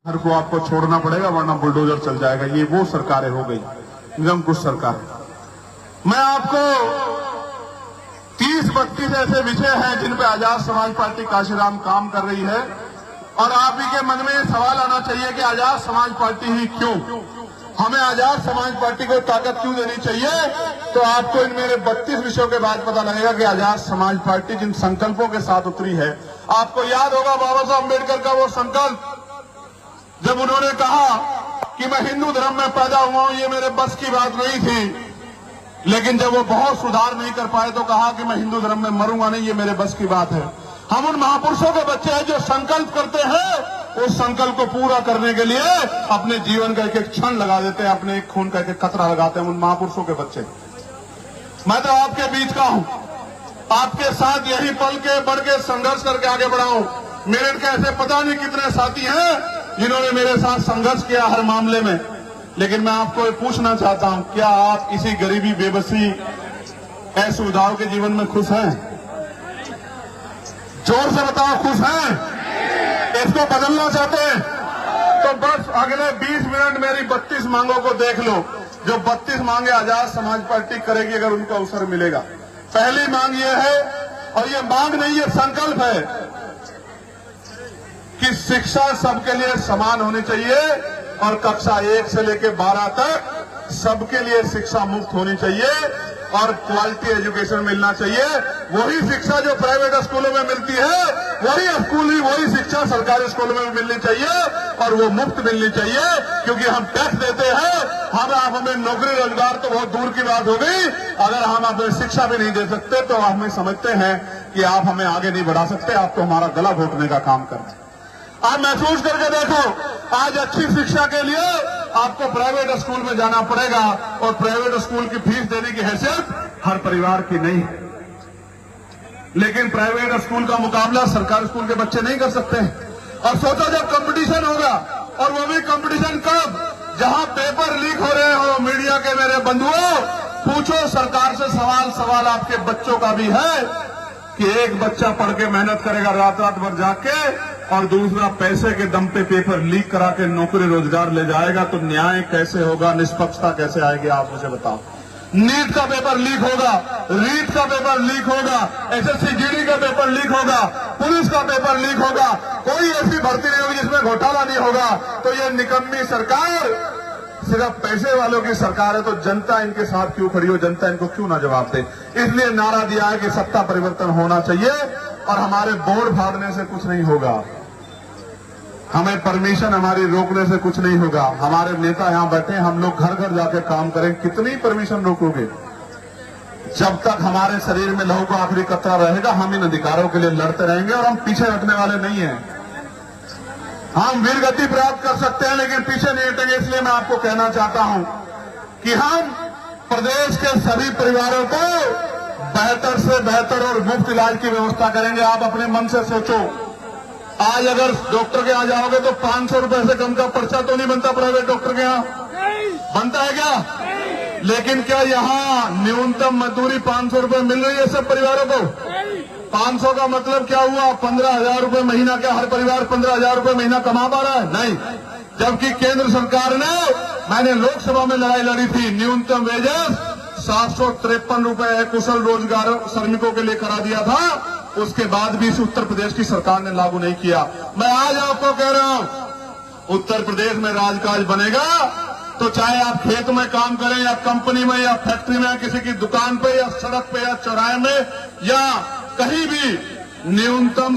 घर को आपको छोड़ना पड़ेगा वरना बुलडोजर चल जाएगा। ये वो सरकारें हो गई, निरंकुश सरकार। मैं आपको 30-32 ऐसे विषय हैं जिन पे आजाद समाज पार्टी काशीराम काम कर रही है, और आप ही के मन में सवाल आना चाहिए कि आजाद समाज पार्टी ही क्यों, हमें आजाद समाज पार्टी को ताकत क्यों देनी चाहिए। तो आपको इन मेरे 32 विषयों के बाद पता लगेगा कि आजाद समाज पार्टी जिन संकल्पों के साथ उतरी है। आपको याद होगा बाबा साहब अम्बेडकर का वो संकल्प, जब उन्होंने कहा कि मैं हिंदू धर्म में पैदा हुआ हूं, ये मेरे बस की बात नहीं थी, लेकिन जब वो बहुत सुधार नहीं कर पाए तो कहा कि मैं हिंदू धर्म में मरूंगा नहीं, ये मेरे बस की बात है। हम उन महापुरुषों के बच्चे हैं जो संकल्प करते हैं, उस संकल्प को पूरा करने के लिए अपने जीवन का एक एक क्षण लगा देते हैं, अपने एक खून का एक एक कतरा लगाते हैं, उन महापुरुषों के बच्चे। मैं तो आपके बीच का हूं, आपके साथ यही पल के बढ़ के संघर्ष करके आगे बढ़ा हूं। मेरे कैसे पता नहीं कितने साथी हैं जिन्होंने मेरे साथ संघर्ष किया हर मामले में, लेकिन मैं आपको ये पूछना चाहता हूं, क्या आप इसी गरीबी, बेबसी, असुविधाओं के जीवन में खुश हैं? जोर से बताओ, खुश हैं? इसको बदलना चाहते हैं? तो बस अगले 20 मिनट मेरी 32 मांगों को देख लो, जो 32 मांगे आजाद समाज पार्टी करेगी अगर उनको अवसर मिलेगा। पहली मांग ये है, और ये मांग नहीं, ये संकल्प है कि शिक्षा सबके लिए समान होनी चाहिए, और कक्षा 1 से लेकर 12 तक सबके लिए शिक्षा मुफ्त होनी चाहिए, और क्वालिटी एजुकेशन मिलना चाहिए। वही शिक्षा जो प्राइवेट स्कूलों में मिलती है, वही शिक्षा सरकारी स्कूलों में मिलनी चाहिए, और वो मुफ्त मिलनी चाहिए। क्योंकि हम टैक्स देते हैं, हमें नौकरी रोजगार तो बहुत दूर की बात हो गई, अगर हम अपनी शिक्षा भी नहीं दे सकते तो हमें समझते हैं कि आप हमें आगे नहीं बढ़ा सकते, आप तो हमारा गला घोटने का काम कर रहे हैं। आप महसूस करके देखो, आज अच्छी शिक्षा के लिए आपको प्राइवेट स्कूल में जाना पड़ेगा, और प्राइवेट स्कूल की फीस देने की हैसियत हर परिवार की नहीं है। लेकिन प्राइवेट स्कूल का मुकाबला सरकारी स्कूल के बच्चे नहीं कर सकते। और सोचो जब कंपटीशन होगा, और वो भी कंपटीशन कब, जहां पेपर लीक हो रहे हो। मीडिया के मेरे बंधुओं, पूछो सरकार से सवाल आपके बच्चों का भी है कि एक बच्चा पढ़ के मेहनत करेगा रात भर जाग के, और दूसरा पैसे के दम पे पेपर लीक करा के नौकरी रोजगार ले जाएगा, तो न्याय कैसे होगा, निष्पक्षता कैसे आएगी, आप मुझे बताओ। नीट का पेपर लीक होगा, रीट का पेपर लीक होगा, एसएससी जीडी का पेपर लीक होगा, पुलिस का पेपर लीक होगा, कोई ऐसी भर्ती नहीं होगी जिसमें घोटाला नहीं होगा। तो ये निकम्मी सरकार सिर्फ पैसे वालों की सरकार है, तो जनता इनके साथ क्यों खड़ी हो, जनता इनको क्यों ना जवाब दे। इसलिए नारा दिया है कि सत्ता परिवर्तन होना चाहिए, और हमारे बोर्ड फाड़ने से कुछ नहीं होगा, हमें परमिशन हमारी रोकने से कुछ नहीं होगा। हमारे नेता यहां बैठे, हम लोग घर घर जाके काम करें, कितनी परमिशन रोकोगे? जब तक हमारे शरीर में लहू का आखिरी कतरा रहेगा, हम इन अधिकारों के लिए लड़ते रहेंगे, और हम पीछे हटने वाले नहीं हैं। हम वीर गति प्राप्त कर सकते हैं, लेकिन पीछे नहीं हटेंगे। इसलिए मैं आपको कहना चाहता हूं कि हम प्रदेश के सभी परिवारों को बेहतर से बेहतर और मुफ्त इलाज की व्यवस्था करेंगे। आप अपने मन से सोचो, आज अगर डॉक्टर के यहाँ जाओगे तो 500 रुपए से कम का पर्चा तो नहीं बनता प्राइवेट डॉक्टर के यहाँ, बनता है क्या? लेकिन क्या यहाँ न्यूनतम मजदूरी 500 रुपए मिल रही है सब परिवारों को? 500 का मतलब क्या हुआ? 15,000 रुपए महीना। क्या हर परिवार 15,000 रुपए महीना कमा पा रहा है? नहीं। जबकि केंद्र सरकार ने, मैंने लोकसभा में लड़ाई लड़ी थी, न्यूनतम वेजेस 753 रुपए कुशल रोजगार श्रमिकों के लिए करा दिया था, उसके बाद भी इस उत्तर प्रदेश की सरकार ने लागू नहीं किया। मैं आज आपको कह रहा हूं, उत्तर प्रदेश में राजकाज बनेगा तो चाहे आप खेत में काम करें, या कंपनी में, या फैक्ट्री में, किसी की दुकान पे, या सड़क पे, या चौराहे में, या कहीं भी न्यूनतम